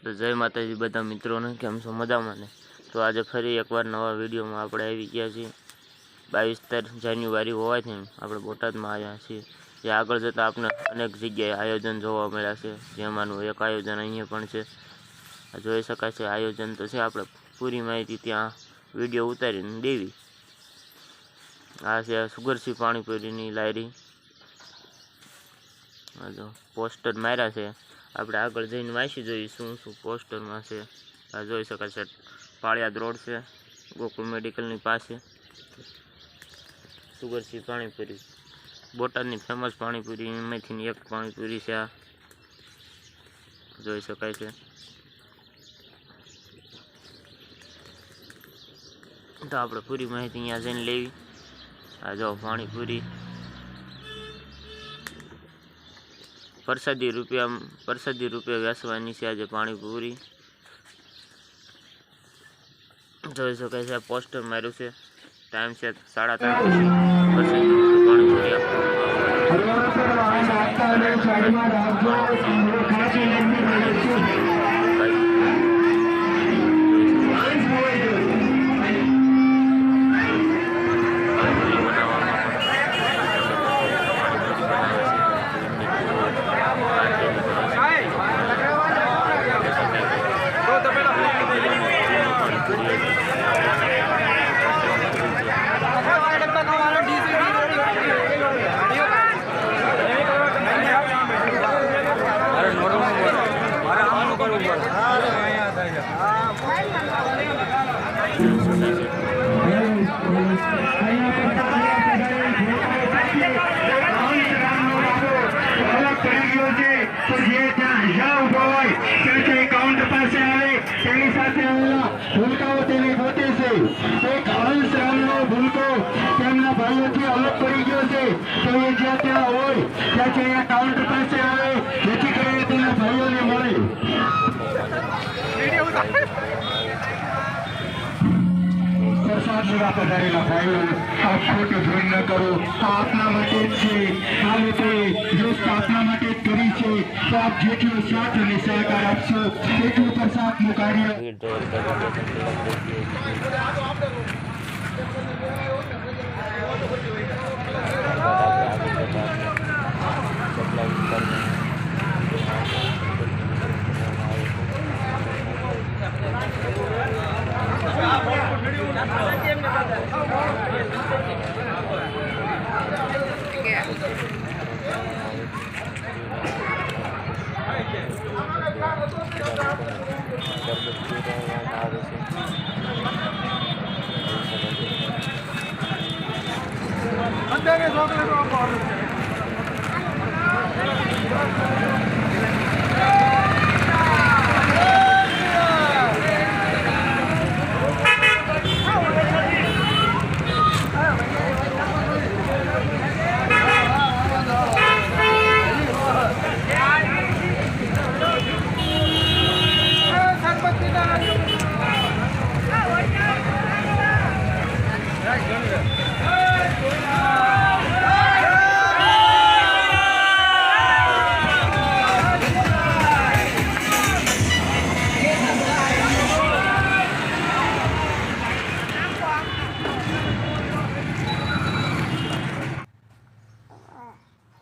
તો જય માતાજી બધા મિत्रों ने केम छो मजामां ने। तो आज फरी एकवार नवा विडियो में आपणे આવી ગયા છીએ। 22 જાન્યુઆરી હોવાથી આપણે બોટાદમાં આવ્યા છીએ। જે આગળ જતા આપણે અનેક જગ્યાએ આયોજન જોવા મળ્યા છે, જેમાંનું એક આયોજન અહીંયા પણ છે। જોઈ શકાય છે આયોજન તો છે, આપણે પૂરી માહિતી ત્યાં વિડિયો ઉતારીને દેવી। આ છે સુગરસિંહ પાણીપુરીની લાયરી। આ જો પોસ્ટર માર્યા છે, આપણે આગળ જઈને વાંચી જોઈએ શું શું પોસ્ટરમાં છે। આ જોઈ શકાય છે પાળિયાદ રોડ છે, ગોકુળ મેડિકલની પાસે સુગરસિંહ પાણીપુરી, બોટાદની ફેમસ પાણીપુરી એમાંથી એક પાણીપુરી છે। આ જોઈ શકાય છે। તો આપણે પૂરી માહિતી અહીંયા જઈને લેવી। આ જો પાણીપુરી प्रसादी रूपे वेचवानी छे। आज पाणीपुरी जोई शकाय छे। पोस्टर मार्युं छे, टाइम छे 3:30 प्रसादी पाणीपुरी पधारेला भाईओ आप खोटो भूल न करो। आपना माटे छे, आ लोकोए जो स्थापना माटे करी छे, तो आप जेटलो साथ અને સહકાર આપશો એટલું પ્રસાદનું કાર્ય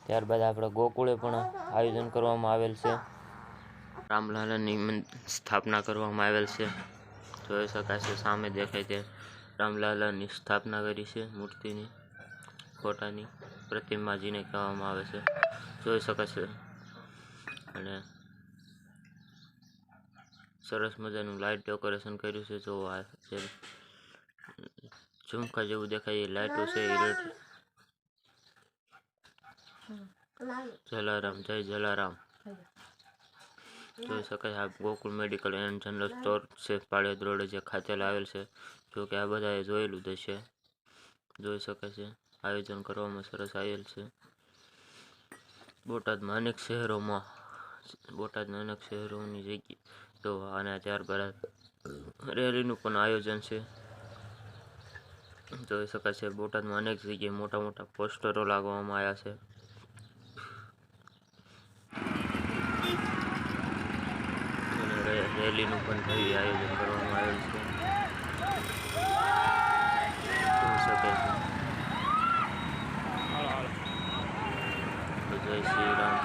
ત્યારબાદ આપણે ગોકુળે પણ આયોજન કરવામાં આવેલ છે। રામલાલાની સ્થાપના કરવામાં આવેલ છે। જોઈ શકાય છે સામે દેખાય તે રામલાલાની સ્થાપના કરી છે, મૂર્તિની ફોટાની પ્રતિમાજીને કહેવામાં આવે છે। જોઈ શકાય છે અને સરસ મજાનું લાઇટ ડેકોરેશન કર્યું છે। જો આ ઝુમકા જેવું દેખાય એ લાઇટો છે। જલારામ, જય જલારામ। જોઈ શકાય આ Gokul medical and general store છે, પાળિયાદ રોડે જે ખાતેલ આવેલ છે। જો કે આ બધાએ જોયેલું જ હશે। જોઈ શકાય છે આયોજન કરવામાં સરસ આવેલ છે। બોટાદના અનેક શહેરોની જગ્યાએ તો આના ત્યારબાદ રેલીનું પણ આયોજન છે। જોઈ શકાય છે બોટાદમાં અનેક જગ્યાએ મોટા મોટા પોસ્ટરો લાગવામાં આવ્યા છે। રેલીનું પણ ભવ્ય આયોજન કરવામાં આવેલ છે. જોઈ શકે છે. તો જય શ્રી રામ.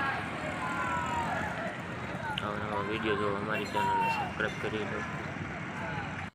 આવા નવા વિડીયો જોવા અમારી ચેનલને સબસ્ક્રાઈબ કરી લો.